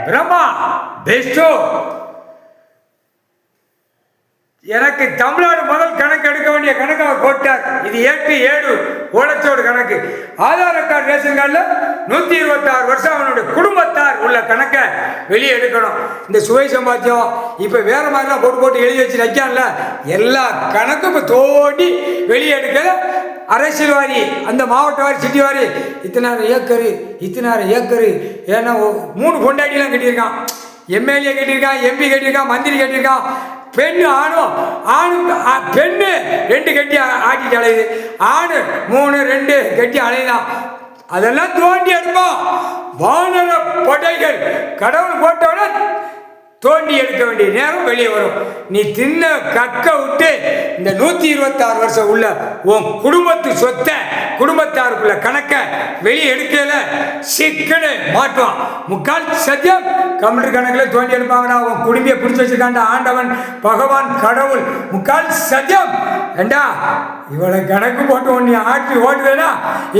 Brahma Bairstow. எனக்கு தமிழ்நாடு முதல் கணக்கு எடுக்க வேண்டிய கணக்கு அவர் போட்டார். இது 8/7 ஓலச்சோடு கணக்கு. ஆதார் கார்டு ரேஷன் கார்டில் 126 வருஷம் அவனுடைய குடும்பத்தார் உள்ள கணக்கை வெளியே எடுக்கணும். இந்த சுவை சம்பாத்தியம் இப்போ வேற மாதிரிலாம் போட்டு போட்டு எழுதி வச்சு வைக்கான்ல, எல்லா கணக்கும் இப்போ தோண்டி வெளியே எடுக்க அரசியல்வாதி அந்த மாவட்ட வாரி சிட்டி வாரி இத்தனாயிரம் ஏக்கரு ஏன்னா 3 பொண்டாட்டிலாம் கட்டியிருக்கான். எம்எல்ஏ கட்டியிருக்கான், எம்பி கட்டியிருக்கான், மந்திரி கட்டியிருக்கான். பெண்ணு பெண்ணு 2 கட்டி ஆட்டிட்டு அலையுது, ஆணு 3 2 கட்டி அலையுதான். அதெல்லாம் தோண்டி எடுப்போம். வானர படைகள் கடவுள் போட்டவன தோண்டி எடுக்க வேண்டிய நேரம் வெளியே வரும். நீ தின்ன கக்க விட்டு இந்த 126 வருஷம் உள்ள உன் குடும்பத்து சொத்தை குடும்பத்தாருக்குள்ள கணக்க வெளியே எடுக்கல சிக்கனு மாட்டுவான். முக்கால் சத்தியம் கம்ப்யூட்டர் கணக்கில் தோண்டி எடுப்பாங்கடா. உன் குடும்பியை பிடிச்சி வச்சிருக்காண்டா ஆண்டவன் பகவான் கடவுள். முக்கால் சத்தியம் ஏண்டா இவளை கணக்கு போட்டு நீ ஆட்டி ஓட்டுவேனா?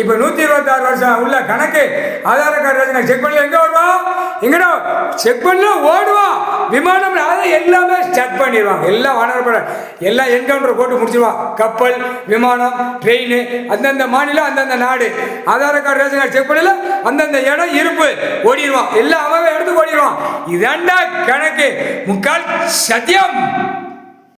இப்போ 126 வருஷம் உள்ள கணக்கு ஆதார் கார்டு செக் பண்ணல எங்கே வருவான்? எங்கடா செக் பண்ணல ஓடுவான். விமானம் அதை எல்லாமே ஸ்டார்ட் பண்ணிடுவாங்க. எல்லாம் வனரப்பட எல்லாம் என்கவுண்டர் போட்டு முடிச்சிருவான். கப்பல், விமானம், ட்ரெயின், அந்தந்த மாநிலம் அந்தந்த நாடு. Aadhaar card ration card check பண்ணல அந்தந்த இடம் இருப்பு ஓடிடுவான். எல்லாம் அவன் இடத்துக்கு ஓடிடுவான். இதாண்டா கணக்கு. முக்கால் சத்தியம்.